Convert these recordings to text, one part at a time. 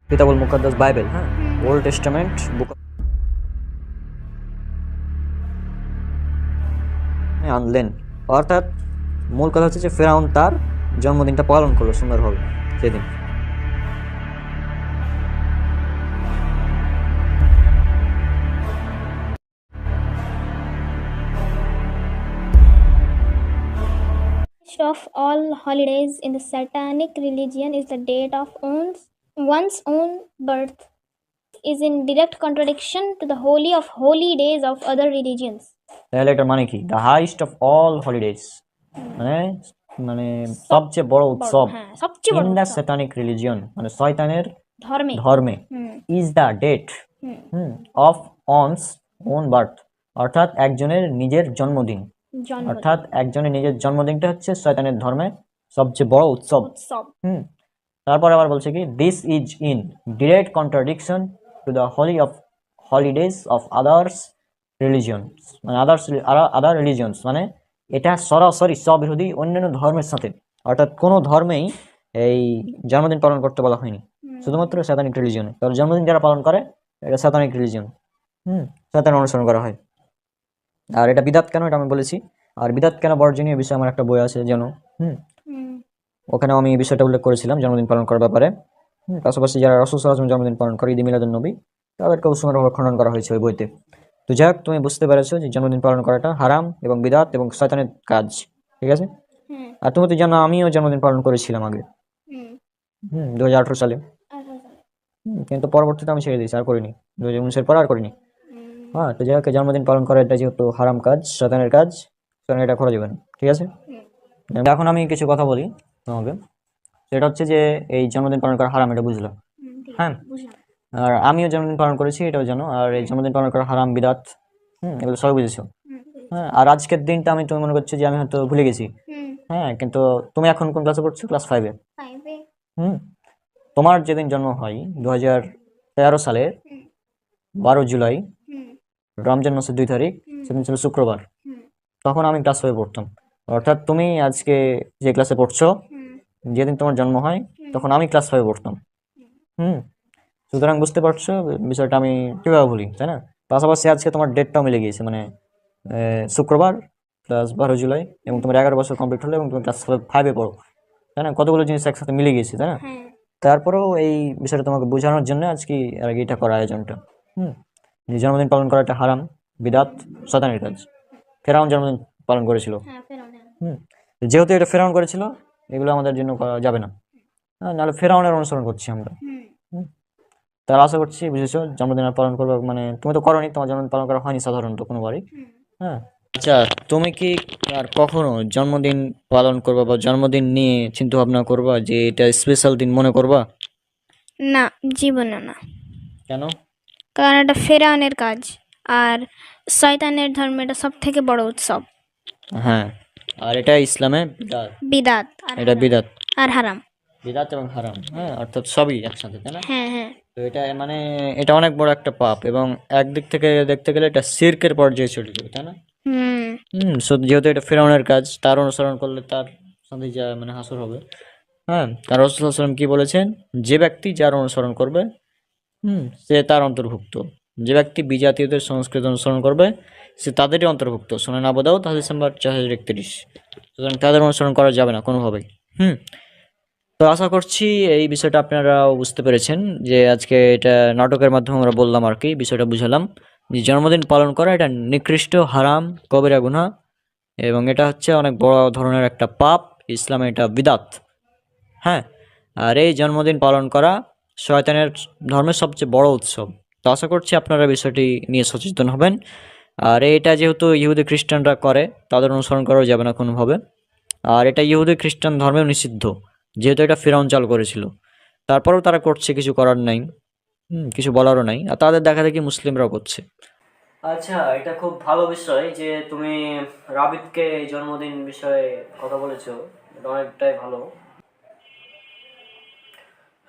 কিতাবুল মুকাদ্দাস Bible, হ্যাঁ, old testament বুক আনলেন। অর্থাৎ মূল কথা হচ্ছে যে ফেরাউন তার জন্মদিনটা পালন করলো সুন্দরভাবে সেদিন। Of all holidays in the Satanic religion is the date of one's own birth, is in direct contradiction to the holy of holy days of other religions. তাহলে এটার মানে কি? The highest of all holidays, মানে মানে সবচেয়ে বড় উৎসব হ্যাঁ, সবচেয়ে বড় ইন দ্য উৎসব স্যাটানিক রিলিজিয়ন, মানে শয়তানের ধর্মে ধর্মে, is the date of one's own birth, অর্থাৎ একজনের নিজের জন্মদিন। জন্মদিন অর্থাৎ একজনের নিজের জন্মদিনটা হচ্ছে শয়তানের ধর্মে সবচেয়ে বড় উৎসব। উৎসব। তারপর আবার বলছে কি, this is in direct contradiction to the holidays of others religions, মানে আদার রিলিজিয়নস, মানে এটা সরাসরি স্ববিরোধী অন্যান্য ধর্মের সাথে। অর্থাৎ কোনো ধর্মেই এই জন্মদিন পালন করতে বলা হয়নি, শুধুমাত্র স্যাতানিক রিলিজিয়নে। তার জন্মদিন যারা পালন করে এটা স্যাতানিক রিলিজিয়ন, শয়তান অনুসরণ করা হয়। আর এটা বিদাত কেন, এটা আমি বলেছি। আর বিদাত কেন বর্জনীয় বিষয়, আমার একটা বই আছে যেন, ওখানেও আমি এই বিষয়টা উল্লেখ করেছিলাম জন্মদিন পালন করার ব্যাপারে। পাশাপাশি যারা রাসূল সাল্লাল্লাহু আলাইহি ওয়াসাল্লাম জন্মদিন পালন করে, ঈদ মিলাদুন নবী, তাদেরকেও সুন্দরভাবে খণ্ডন করা হয়েছে ওই বইতে। তো যাই হোক, তুমি বুঝতে পেরেছো যে জন্মদিন পালন করাটা হারাম এবং বিদাত এবং শয়তানের কাজ, ঠিক আছে? আর তুমি তো জানো আমিও জন্মদিন পালন করেছিলাম আগে, 2018 সালে। কিন্তু পরবর্তীতে আমি ছেড়ে দিয়েছি, আর করিনি। 2019-এর পর আর করিনি। হ্যাঁ, তো যাই হোক, জন্মদিন পালন করা এটা যেহেতু হারাম কাজ, শয়তানের কাজ, সুতরাং এটা করা যাবে না, ঠিক আছে? এখন আমি কিছু কথা বলি তোমাকে। সেটা হচ্ছে যে এই জন্মদিন পালন করা হারাম, এটা বুঝলাম, হ্যাঁ। আর আমিও জন্মদিন পালন করেছি, এটাও জানো। আর এই জন্মদিন পালন করা হারাম, বিদাত, এগুলো সবাই বুঝেছো, হ্যাঁ। আর আজকের দিনটা তুমি মনে করছো যে আমি হয়তো ভুলে গেছি, হ্যাঁ, কিন্তু তুমি এখন কোন ক্লাসে পড়ছো? ক্লাস 5-এ। তোমার যেদিন জন্ম হয় 2013 সালের 12 জুলাই, রমজান মাসের 2 তারিখ, সেদিন ছিল শুক্রবার। তখন আমি ক্লাস 5-এ পড়তাম। অর্থাৎ তুমি আজকে যে ক্লাসে পড়ছো, যেদিন তোমার জন্ম হয় তখন আমি ক্লাস 5-এ পড়তাম। সুতরাং বুঝতে পারছো বিষয়টা আমি কিভাবে ভুলি, তাই না? পাশাপাশি আজকে তোমার ডেটটাও মিলে গিয়েছে, মানে শুক্রবার প্লাস 12 জুলাই, এবং তোমার 11 বছর কমপ্লিট হলো এবং তুমি ক্লাস 5-এ পড়ো, তাই না? কতগুলো জিনিস একসাথে মিলে গিয়েছে, তাই না? তারপরেও এই বিষয়টা তোমাকে বোঝানোর জন্য আজকে আর কি এটা করা আয়োজনটা। যে জন্মদিন পালন করা এটা হারাম, বিদাত, শয়তানের কাজ। ফেরাউন জন্মদিন পালন করেছিল, যেহেতু এটা ফেরাউন করেছিল, এগুলো আমাদের জন্য করা যাবে না। নাহলে ফেরাউনের অনুসরণ করছি আমরা। তার আশা করছি বুঝেছো জন্মদিন পালন করবে, মানে তুমি তো করোনি, তোমার জন্মদিন পালন করা হয়নি সাধারণত কোনোবারই, হ্যাঁ। আচ্ছা, তুমি কি আর কখনো জন্মদিন পালন করবা বা জন্মদিন নিয়ে চিন্তা ভাবনা করবা যে এটা স্পেশাল দিন মনে করবা? না, জীবনে না। কেন? কারণ এটা ফেরাউনের কাজ, আর শয়তানের ধর্মে এটা সব থেকে বড় উৎসব। হ্যাঁ, আর এটা ইসলামে বিদাত, এটা বিদাত আর হারাম। বিদাত এবং হারাম, হ্যাঁ, অর্থাৎ সবই একসাথে, তাই না? হ্যাঁ। তো এটা মানে এটা অনেক বড় একটা পাপ, এবং একদিক থেকে দেখতে গেলে এটা শিরকের পর্যায়ে চলে যাবে, তাই না? যেহেতু এটা ফেরাউনের কাজ, তার অনুসরণ করলে তার সাথে যা মানে হাসর হবে। হ্যাঁ, তার রাসূল সাল্লাল্লাহু আলাইহি ওয়াসাল্লাম কি বলেছেন, যে ব্যক্তি যার অনুসরণ করবে সে তার অন্তর্ভুক্ত, যে ব্যক্তি বিজাতীয়দের সংস্কৃতি অনুসরণ করবে সে তাদেরই অন্তর্ভুক্ত। সুনান আবু দাউদ হাদিস নাম্বার 4031। সুতরাং তাদের অনুসরণ করা যাবে না কোনোভাবেই। তো আশা করছি এই বিষয়টা আপনারাও বুঝতে পেরেছেন, যে আজকে এটা নাটকের মাধ্যমে আমরা বললাম আর কি, বিষয়টা বুঝালাম যে জন্মদিন পালন করা এটা নিকৃষ্ট, হারাম, কবিরা গুনাহ, এবং এটা হচ্ছে অনেক বড় ধরনের একটা পাপ, ইসলামে এটা বিদাত, হ্যাঁ। আর এই জন্মদিন পালন করা শয়তানের ধর্মের সবচেয়ে বড় উৎসব। তো আশা করছি আপনারা বিষয়টি নিয়ে সচেতন হবেন। আর এটা যেহেতু ইহুদি খ্রিস্টানরা করে, তাদের অনুসরণ করাও যাবে না কোনোভাবে। আর এটা ইহুদি খ্রিস্টান ধর্মেও নিষিদ্ধ, যেহেতু এটা ফিরআউন চালু করেছিল। তারপরেও তারা করছে, কিছু করার নাই, কিছু বলারও নাই। আর তাদের দেখা দেখি মুসলিমরাও করছে। আচ্ছা, এটা খুব ভালো বিষয় যে তুমি রাবিতকে জন্মদিন বিষয়ে কথা বলেছো, এটা অনেকটাই ভালো।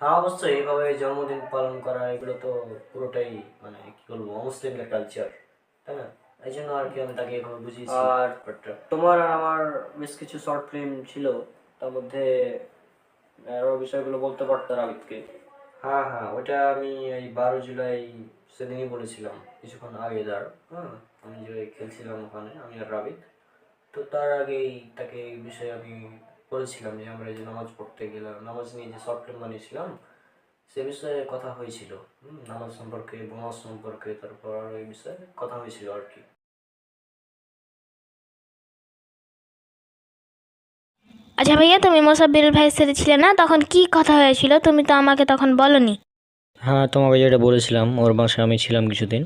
হ্যাঁ, অবশ্যই এইভাবে জন্মদিন পালন করা এগুলো তো পুরোটাই মানে কি বলবো অমুসলিমদের কালচার, তাই না? এই জন্য আর কি আমি তাকে এভাবে বুঝিয়েছি। আর তোমার আর আমার বেশ কিছু শর্ট ফিল্ম ছিল, তার মধ্যে আরো বিষয়গুলো বলতে পারতো রাবিতকে। হ্যাঁ হ্যাঁ, ওটা আমি এই 12 জুলাই সেদিনই বলেছিলাম, কিছুক্ষণ আগে হ্যাঁ, আমি যে খেলছিলাম ওখানে, আমি আর রাবিক। তো তার আগেই তাকে এই বিষয়ে আমি বলেছিলাম যে আমরা যে নামাজ পড়তে গেলাম, নামাজ নিয়ে যে শর্ট ফিল্ম বানিয়েছিলাম সে বিষয়ে কথা হয়েছিল। নামাজ সম্পর্কে, বোনাস সম্পর্কে, তারপর আরও এই বিষয়ে কথা হয়েছিল আর কি। আচ্ছা ভাইয়া, তুমি মোসাব্বির ভাইয়ের সাথে ছিলে না, তখন কি কথা হয়েছিল? তুমি তো আমাকে তখন বলনি। হ্যাঁ, তোমাকে যেটা বলেছিলাম, ওর বাসায় আমি ছিলাম কিছুদিন।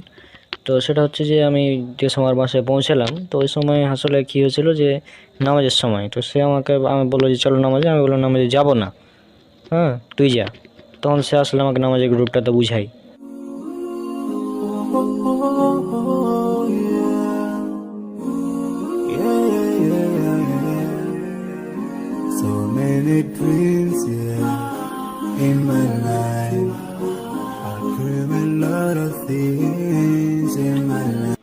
তো সেটা হচ্ছে যে আমি যে সময় ওর বাসায় পৌঁছালাম, তো ওই সময় আসলে কী হয়েছিল যে নামাজের সময়, তো সে আমি বললো যে চলো নামাজে, আমি বললাম নামাজে যাবো না, হ্যাঁ তুই যা। তখন সে আসলে আমাকে নামাজের গ্রুপটাতে বুঝাই। So many dreams, yeah, in my life. I dream a lot of things in my life.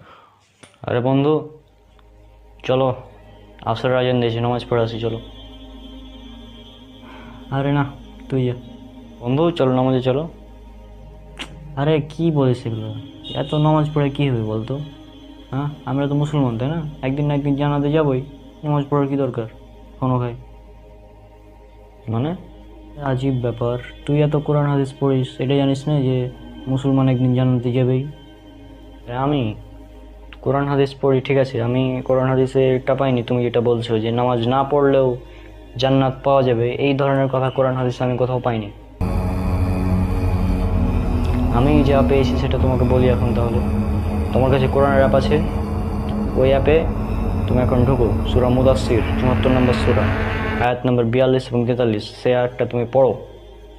আরে বন্ধু, চলো আসর আজান দিয়েছি, নামাজ পড়ে আসি চলো। আরে না, তুই যা। বন্ধু চলো নামাজে চলো। আরে কি বলিস এগুলো, এত নামাজ পড়ে কী হবে বলতো? হ্যাঁ, আমরা তো মুসলমান, তাই না? একদিন না একদিন জানাতে যাবোই, নামাজ পড়ার কী দরকার কোনো ভাই? মানে আজীব ব্যাপার, তুই এত কোরআন হাদিস পড়িস, এটা জানিস না যে মুসলমান একদিন জান্নাতে যাবেই? আমি কোরআন হাদিস পড়ি, ঠিক আছে, আমি কোরআন হাদিসে এটা পাইনি তুমি যেটা বলছো যে নামাজ না পড়লেও জান্নাত পাওয়া যাবে, এই ধরনের কথা কোরআন হাদিসে আমি কোথাও পাইনি। আমি যা পেয়েছি সেটা তোমাকে বলি এখন তাহলে। তোমার কাছে কোরআনের অ্যাপ আছে, ওই অ্যাপে তুমি এখন ঢুকো, সূরা মুদাসসির ৭৪ নম্বর সূরা, আয়াত নম্বর ৪২ এবং ৪৩, সেই আয়াতটা তুমি পড়ো।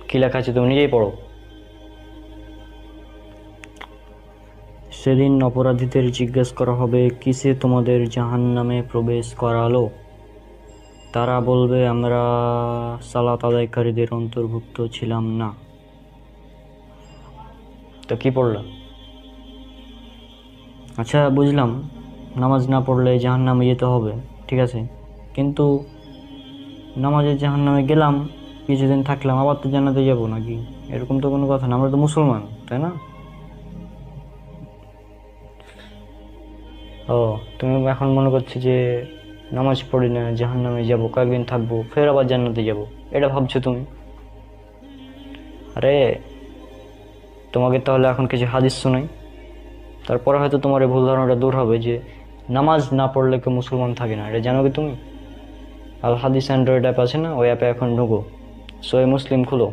কী লেখা আছে তুমি নিজেই পড়ো। সেদিন অপরাধীদের জিজ্ঞেস করা হবে, কিসে তোমাদের জাহান্নামে প্রবেশ করালো? তারা বলবে, আমরা সালাত আদায়কারীদের অন্তর্ভুক্ত ছিলাম না। তো কি পড়লাম? আচ্ছা বুঝলাম, নামাজ না পড়লে জাহান্নামে যেতে হবে, ঠিক আছে, কিন্তু নামাজের জাহান্নামে গেলাম, কিছুদিন থাকলাম, আবার তো জান্নাতে যাবো নাকি? এরকম তো কোনো কথা না, আমরা তো মুসলমান, তাই না? ও, তুমি এখন মনে করছো যে নামাজ পড়ি না জাহান্নামে যাবো, কয়েকদিন থাকবো, ফের আবার জান্নাতে যাবো, এটা ভাবছো তুমি? আরে তোমাকে তাহলে এখন কিছু হাদিস শোনাই, তারপরে হয়তো তোমার এই ভুল ধারণাটা দূর হবে যে নামাজ না পড়লে কেউ মুসলমান থাকে না। এটা জানো কি তুমি? আল হাদিস অ্যান্ড্রয়েড অ্যাপ আছে না, ওই অ্যাপে এখন ঢুকো, সহিহ মুসলিম খুলো,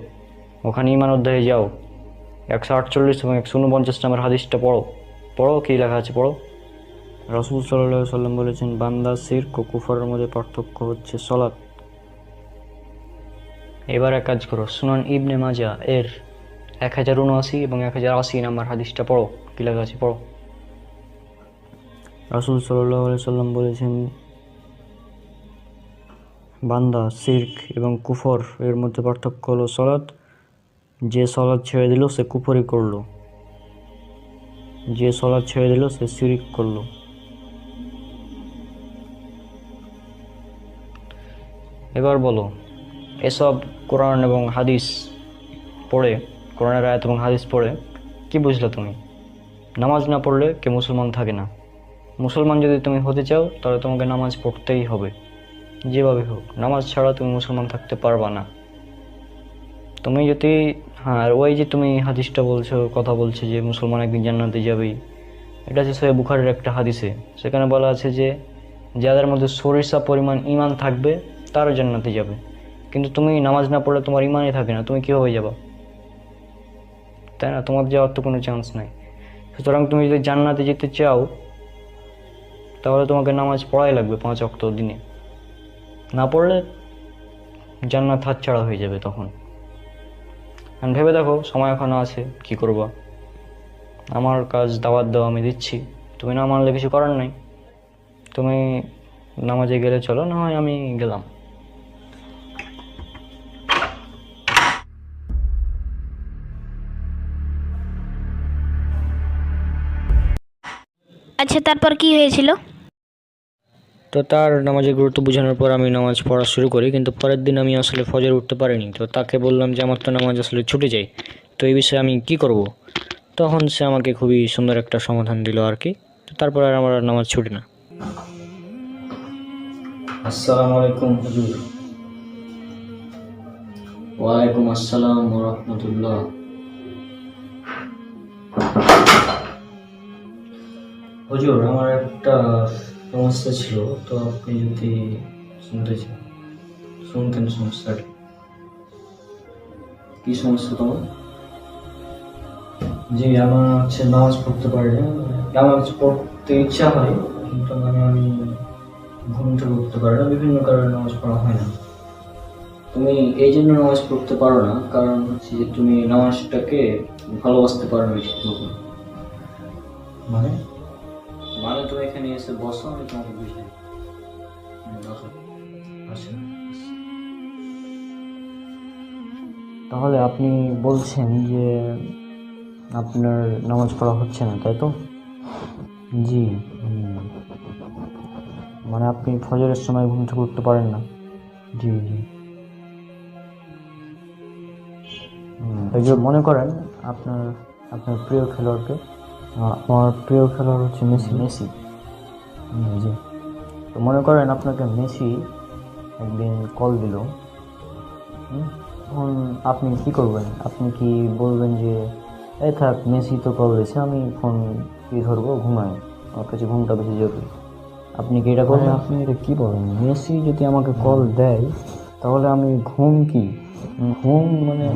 ওখানে ঈমান অধ্যায়ে যাও, 148 এবং 149 নম্বর হাদিসটা পড়ো। পড়ো, কী লেখা আছে পড়ো। রাসূল সাল্লাল্লাহু আলাইহি সাল্লাম বলেছেন, বান্দা শিরক ও কুফরের মধ্যে পার্থক্য হচ্ছে সালাত। এবার এক কাজ করো, সুনান ইবনে মাজা এর 1079 এবং 1080 নম্বর হাদিসটা পড়ো, কী লেখা আছে পড়ো। রাসূল সাল্লাল্লাহু আলাইহি সাল্লাম বলেছেন, বান্দা শিরক এবং কুফর এর মধ্যে পার্থক্য হলো সালাত, যে সালাত ছেড়ে দিল সে কুফরি করলো, যে সালাত ছেড়ে দিল সে শিরক করলো। এবার বলো, এসব কোরআন এবং হাদিস পড়ে, কোরআনের আয়াত এবং হাদিস পড়ে কি বুঝলে তুমি? নামাজ না পড়লে কে মুসলমান থাকে না। মুসলমান যদি তুমি হতে চাও তাহলে তোমাকে নামাজ পড়তেই হবে, যেভাবে হোক। নামাজ ছাড়া তুমি মুসলমান থাকতে পারবা না। তুমি যদি, হ্যাঁ, আর ওই যে তুমি হাদিসটা বলছো, কথা বলছো যে মুসলমান একদিন জান্নাতে যাবেই, এটা হচ্ছে সহিহ বুখারীর একটা হাদিসে, সেখানে বলা আছে যে যাদের মধ্যে সরিষা পরিমাণ ঈমান থাকবে তারা জান্নাতে যাবে। কিন্তু তুমি নামাজ না পড়লে তোমার ঈমানই থাকে না, তুমি কীভাবে যাবা? তাই না? তোমার যাওয়ার তো কোনো চান্স নাই। সুতরাং তুমি যদি জান্নাতে যেতে চাও তাহলে তোমাকে নামাজ পড়াই লাগবে 5 ওয়াক্ত দিনে, না পড়লে জান্নাত হাতছাড়া হয়ে যাবে তখন। আর ভেবে দেখো, সময় এখনো আছে, কি করবা? আমার কাজ দাওয়াত দেওয়া, আমি দিচ্ছি, তুমি না মানলে কিছু করার নাই। তুমি নামাজে গেলে চলো, না হয় আমি গেলাম। আচ্ছা, তারপর কি হয়েছিল? তো তার নামাজের গুরুত্ব বোঝানোর পর আমি নামাজ পড়া শুরু করি, কিন্তু পরের দিন আমি আসলে ফজর উঠতে পারিনি। তো তাকে বললাম যে আমার তো নামাজ আসলে ছুটে যায়, তো এই বিষয়ে আমি কি করব? তখন সে আমাকে খুবই সুন্দর একটা সমাধান দিল আর কি। তারপর আর আমার নামাজ ছুটে না। আসসালামু আলাইকুম হুজুর। ওয়ালাইকুম আসসালাম ওয়া রাহমাতুল্লাহ। হুজুর, আমার একটা সমস্যা ছিল, তো আপনি যদি শুনতেন সমস্যাটা। কি সমস্যা তোমার? জি, আমার নামাজ পড়তে পারি না। নামাজ পড়তে ইচ্ছা হয়, কিন্তু আমি ঘুম থেকে উঠতে পারি না, বিভিন্ন কারণে নামাজ পড়া হয় না। তুমি এই জন্য নামাজ পড়তে পারো না, কারণ হচ্ছে যে তুমি নামাজটাকে ভালোবাসতে পারো না ঠিক মতো। মানে মানে তুমি এখানে এসে বসো, আমি তোমাকে বুঝাই। আচ্ছা, তাহলে আপনি বলছেন যে আপনার নামাজ পড়া হচ্ছে না, তাই তো? জি। মানে আপনি ফজরের সময় ঘুম থেকে উঠতে পারেন না? জি জি। এই যে মনে করেন আপনার আপনার প্রিয় খেলোয়াড়কে। আমার প্রিয় খেলোয়াড় হচ্ছে মেসি। জি। তো মনে করেন আপনাকে মেসি একদিন কল দিল। তখন আপনি কি করবেন? আপনি কি বলবেন যে এই থাক, মেসি তো কল দিয়েছে, আমি ফোন কি ধরবো, ঘুমাই, আমার কাছে ঘুমটা বেশি জরুরি? আপনি কি এটা করবেন? আপনি এটা কি বলেন? মেসি যদি আমাকে কল দেয় তাহলে আমি ঘুম মানে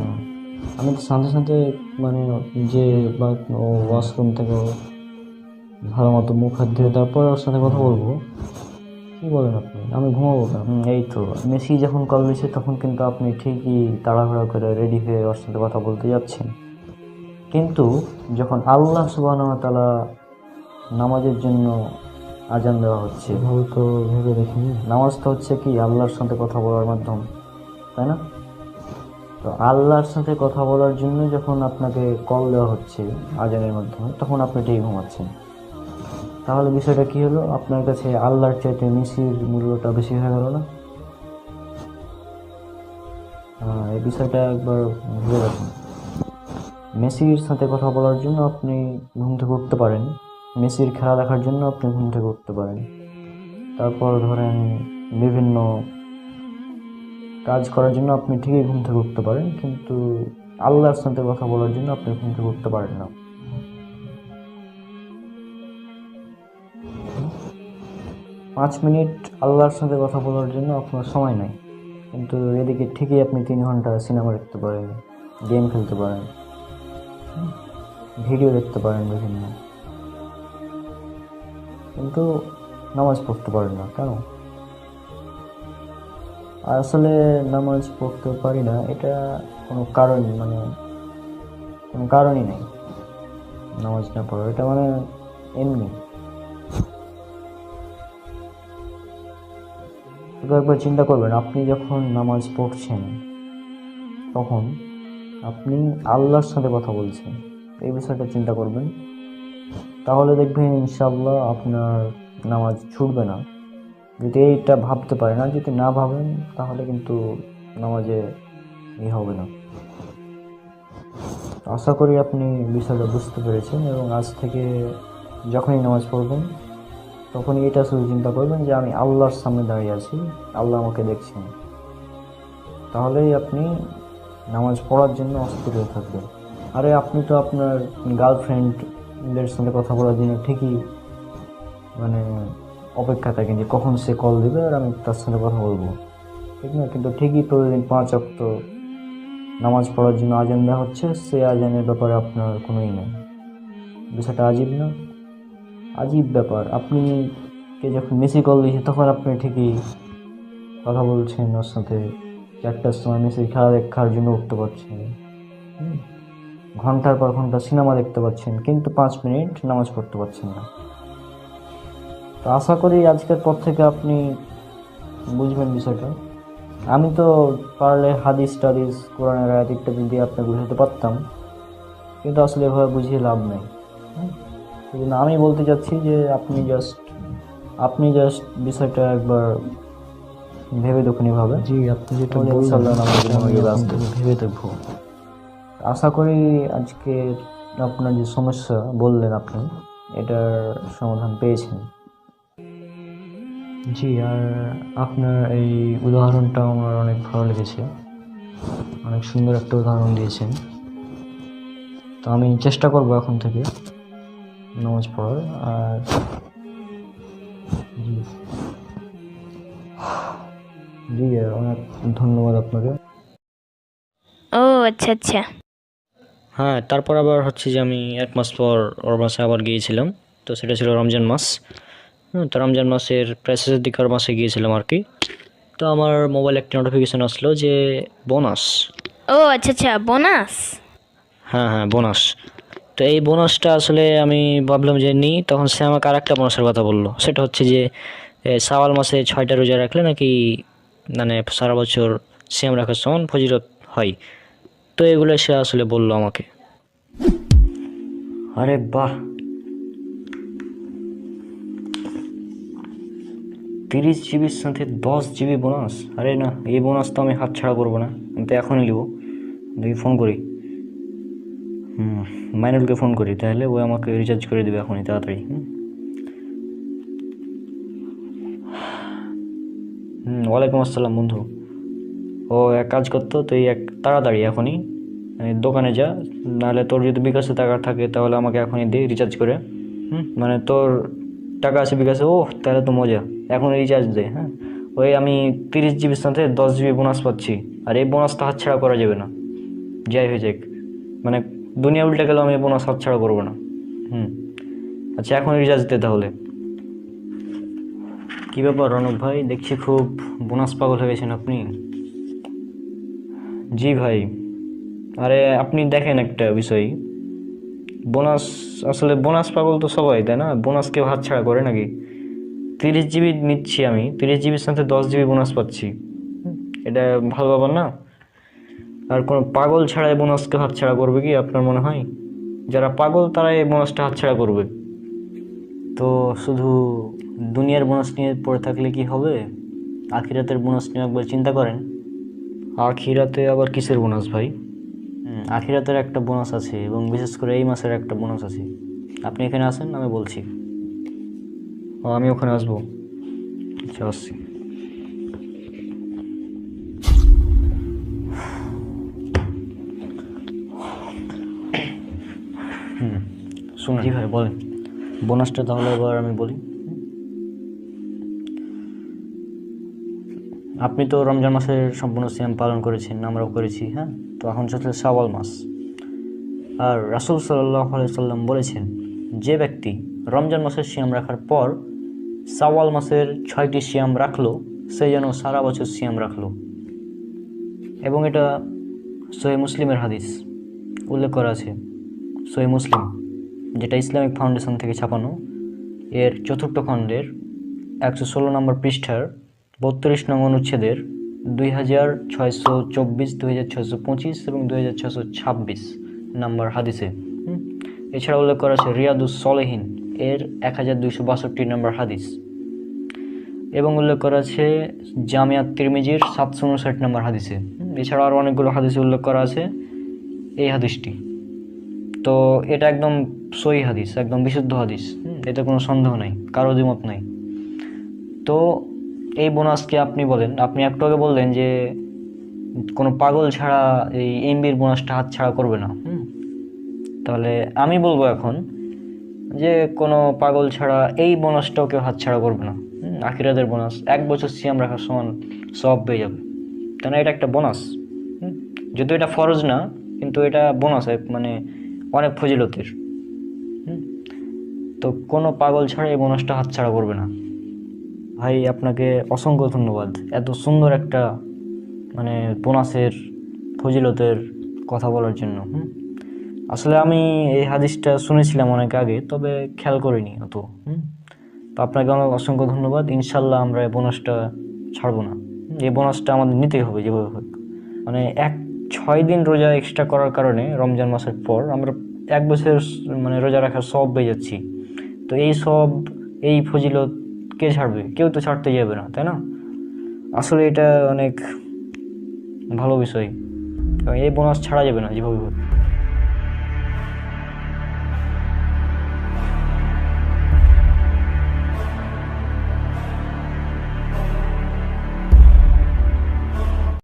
আমি তো সাথে সাথে মানে যে বা ওয়াশরুম থেকে ভালো মতো মুখ হাত ধুয়ে তারপর ওর সাথে কথা বলবো? কি বলেন আপনি? আমি ঘুমাবো না। এই তো, মেসি যখন কল দিয়েছে তখন কিন্তু আপনি ঠিকই তাড়াহুড়া করে রেডি হয়ে ওর সাথে কথা বলতে যাচ্ছেন, কিন্তু যখন আল্লাহ সুবহানাহু ওয়া তাআলা নামাজের জন্য আজান দেওয়া হচ্ছে, এভাবে তো ভেবে দেখিনি। নামাজ তো হচ্ছে কি আল্লাহর সাথে কথা বলার মাধ্যম, তাই না? তো আল্লাহর সাথে কথা বলার জন্য যখন আপনাকে কল দেওয়া হচ্ছে আজানের মাধ্যমে, তখন আপনি ঠিক ঘুমাচ্ছেন। তাহলে বিষয়টা কি হলো? আপনার কাছে আল্লাহর চাইতে মেসির মূল্যটা বেশি হয়ে গেল না? এই বিষয়টা একবার ভেবে দেখুন। মেসির সাথে কথা বলার জন্য আপনি ঘুম থেকে উঠতে পারেন, মেসির খেলা দেখার জন্য আপনি ঘুম থেকে উঠতে পারেন, তারপর ধরেন বিভিন্ন কাজ করার জন্য আপনি ঠিকই ঘুম থেকে উঠতে পারেন, কিন্তু আল্লাহর সাথে কথা বলার জন্য আপনি ঘুম থেকে উঠতে পারেন না। 5 মিনিট আল্লাহর সাথে কথা বলার জন্য আপনার সময় নাই, কিন্তু এদিকে ঠিকই আপনি 3 ঘন্টা সিনেমা দেখতে পারেন, গেম খেলতে পারেন, ভিডিও দেখতে পারেন বিভিন্ন, কিন্তু নামাজ পড়তে পারেন না কেন? আসলে নামাজ পড়তে পারি না এটা কোনো কারণই নেই নামাজ না পড়ার, এটা মানে এমনি। শুধু একবার চিন্তা করবেন, আপনি যখন নামাজ পড়ছেন তখন আপনি আল্লাহর সাথে কথা বলছেন, এই বিষয়টা চিন্তা করবেন, তাহলে দেখবেন ইনশাআল্লাহ আপনার নামাজ ছুটবে না। যদি এইটা ভাবতে পারেন, আর যদি না ভাবেন তাহলে কিন্তু নামাজে হবে না। আশা করি আপনি বিষয়টা বুঝতে পেরেছেন, এবং আজ থেকে যখনই নামাজ পড়বেন তখনই এটা শুধু চিন্তা করবেন যে আমি আল্লাহর সামনে দাঁড়িয়ে আছি, আল্লাহ আমাকে দেখছেন। তাহলেই আপনি নামাজ পড়ার জন্য অস্থির হয়ে থাকবেন। আরে আপনি তো আপনার গার্লফ্রেন্ডদের সাথে কথা বলার জন্য ঠিকই মানে অপেক্ষা থাকেন যে কখন সে কল দেবে আর আমি তার সাথে কথা বলবো, ঠিক না? কিন্তু ঠিকই প্রতিদিন 5 ওয়াক্ত নামাজ পড়ার জন্য আজান দেওয়া হচ্ছে, সে আজানের ব্যাপারে আপনার কোনোই নেই। বিষয়টা আজীব না? আজীব ব্যাপার। আপনি যখন মেসি কল দিয়েছে তখন আপনি ঠিকই কথা বলছেন ওর সাথে, 4টার সময় মেসির খেলা দেখার জন্য উঠতে পারছেন, ঘন্টার পর ঘন্টা সিনেমা দেখতে পাচ্ছেন, কিন্তু 5 মিনিট নামাজ পড়তে পারছেন না। তো আশা করি আজকের পর থেকে আপনি বুঝবেন বিষয়টা। আমি তো পারলে হাদিস টাদিস কোরআনের আয়াত ইত্যাদি দিয়ে আপনাকে বুঝাতে পারতাম, কিন্তু আসলে এভাবে বুঝিয়ে লাভ নেই। সেই জন্য আমি বলতে চাচ্ছি যে আপনি জাস্ট বিষয়টা একবার ভেবে দেখুন এভাবে। জি, আপনি যেটা বললেন ভেবে দেখবো। আশা করি আজকে আপনার যে সমস্যা বললেন আপনি এটার সমাধান পেয়েছেন। জি, আর আপনার এই উদাহরণটা আমার অনেক ভালো লেগেছে, অনেক সুন্দর একটা উদাহরণ দিয়েছেন। তো আমি চেষ্টা করব এখন থেকে নামাজ পড়ার। আর জি জি অনেক ধন্যবাদ আপনাকে। ও আচ্ছা আচ্ছা। হ্যাঁ, তারপর আবার হচ্ছে যে আমি 1 মাস পর ওর বাসায় আবার গিয়েছিলাম। তো সেটা ছিল রমজান মাস। তো রমজান মাসের প্রায় শেষের দিকের মাসে গিয়েছিলাম আর কি। তো আমার মোবাইলে একটা নোটিফিকেশান আসলো যে বোনাস। ও আচ্ছা আচ্ছা, বোনাস। হ্যাঁ বোনাস। তো এই বোনাসটা আসলে আমি ভাবলাম যে নিই, তখন সে আমাকে আর একটা বোনাসের কথা বললো। সেটা হচ্ছে যে শাওয়াল মাসে 6টা রোজা রাখলে নাকি মানে সারা বছর সিয়াম রাখার সমান ফজিলত হয়। তো এগুলো সে আসলে বললো আমাকে। আরে বাহ, 30 জিবির সাথে 10 জিবি বোনাস! আরে না, এই বোনাস তো আমি হাতছাড়া করবো না, আমি তো এখনই নেবো। দেখি ফোন করি, মাইনুলকে ফোন করি, তাহলে ও আমাকে রিচার্জ করে দেবে এখনই তাড়াতাড়ি। ওয়ালাইকুম আসসালাম বন্ধু। ও এক কাজ করতো, তুই তাড়াতাড়ি এখনই দোকানে যা, নাহলে তোর যদি বিকাশে টাকা থাকে তাহলে আমাকে এখনই দে রিচার্জ করে। মানে তোর টাকা আছে বিকাশে? ও তাহলে তো মজা, এখন রিচার্জ দে। হ্যাঁ, ওই আমি 30 জিবির সাথে 10 জিবি বোনাস পাচ্ছি, আর এই বোনাসটা হাতছাড়া করা যাবে না, যাই হয়ে যাক। মানে দুনিয়া উল্টে গেলেও আমি এই বোনাস হাতছাড়া করবো না। আচ্ছা, এখন রিচার্জ দে তাহলে। কী ব্যাপার রনক ভাই, দেখছি খুব বোনাস পাগল হয়ে গেছেন আপনি। জি ভাই, আরে আপনি দেখেন একটা বিষয়, বোনাস আসলে বোনাস পাগল তো সবাই, তাই না? বোনাস কেউ হাতছাড়া করে নাকি? 30 জিবি নিচ্ছি আমি, 30 জিবির সাথে 10 জিবি বোনাস পাচ্ছি, এটা ভালো ব্যাপার না? আর কোনো পাগল ছাড়া এই বোনাসকে হাতছাড়া করবে কি আপনার মনে হয়? যারা পাগল তারা এই বোনাসটা হাতছাড়া করবে। তো শুধু দুনিয়ার বোনাস নিয়ে পড়ে থাকলে কি হবে? আখিরাতের বোনাস নিয়ে একবার চিন্তা করেন। আখিরাতে আবার কিসের বোনাস ভাই? আখিরাতের একটা বোনাস আছে, এবং বিশেষ করে এই মাসের একটা বোনাস আছে। আপনি এখানে আসেন, আমি বলছি। আমি ওখানে আসবো। আচ্ছা, আসছি। শুনুন। জি ভাই বলেন, বোনাসটা তাহলে এবার আমি বলি। আপনি তো রমজান মাসের সম্পূর্ণ সিয়াম পালন করেছেন, আমরাও করেছি। হ্যাঁ, তো এখন চলছে শাওয়াল মাস। আর রাসূল সাল্লাল্লাহু আলাইহি সাল্লাম বলেছেন, যে ব্যক্তি রমজান মাসের সিয়াম রাখার পর শাওয়াল মাসের 6টি সিয়াম রাখলো, সে যেন সারা বছর সিয়াম রাখলো। এবং এটা সহিহ মুসলিমের হাদিস, উল্লেখ করা আছে সহিহ মুসলিম, যেটা ইসলামিক ফাউন্ডেশন থেকে ছাপানো, এর 4th খণ্ডের 116 নম্বর পৃষ্ঠার 32 নং অনুচ্ছেদের 2624, 2625 এবং 2626 নাম্বার হাদিসে। এছাড়া উল্লেখ করা আছে রিয়াদুস সলেহিন এর 1262 নম্বর হাদিস, এবং উল্লেখ করা আছে জামিয়াত তিরমিজির 759 নম্বর হাদিসে। এছাড়া আরও অনেকগুলো হাদিসে উল্লেখ করা আছে এই হাদিসটি। তো এটা একদম সহিহ হাদিস, একদম বিশুদ্ধ হাদিস, এতে কোনো সন্দেহ নাই, কারো দ্বিমত নাই। তো এই বোনাসকে আপনি বলেন, আপনি একটু আগে বললেন যে কোনো পাগল ছাড়া এই এমবির বোনাসটা হাত ছাড়া করবে না। তাহলে আমি বলবো এখন যে কোনো পাগল ছাড়া এই বোনাসটাও কেউ হাত ছাড়া করবে না। আখিরাতের বোনাস 1 বছর সিয়াম রাখার সমান সব পেয়ে যাবে, কেন এটা একটা বোনাস। যদিও এটা ফরজ না, কিন্তু এটা বোনাস, মানে অনেক ফজিলতের। তো কোনো পাগল ছাড়া এই বোনাসটা হাত ছাড়া করবে না। ভাই আপনাকে অসংখ্য ধন্যবাদ এত সুন্দর একটা মানে বোনাসের ফজিলতের কথা বলার জন্য। আসলে আমি এই হাদিসটা শুনেছিলাম অনেক আগে, তবে খেয়াল করিনি অত। তো আপনাকে অনেক অসংখ্য ধন্যবাদ। ইনশাল্লাহ আমরা এই বোনাসটা ছাড়বো না, এই বোনাসটা আমাদের নিতেই হবে যেভাবে হোক। মানে 6 দিন রোজা এক্সট্রা করার কারণে রমজান মাসের পর আমরা 1 বছর মানে রোজা রাখার সব পেয়ে যাচ্ছি। তো এই সব, এই ফজিলত কে ছাড়বে? কেউ তো ছাড়তে যাবে না, তাই না? আসলে এটা অনেক ভালো বিষয়। এবং এই বোনাস ছাড়া যাবে না যেভাবে হোক।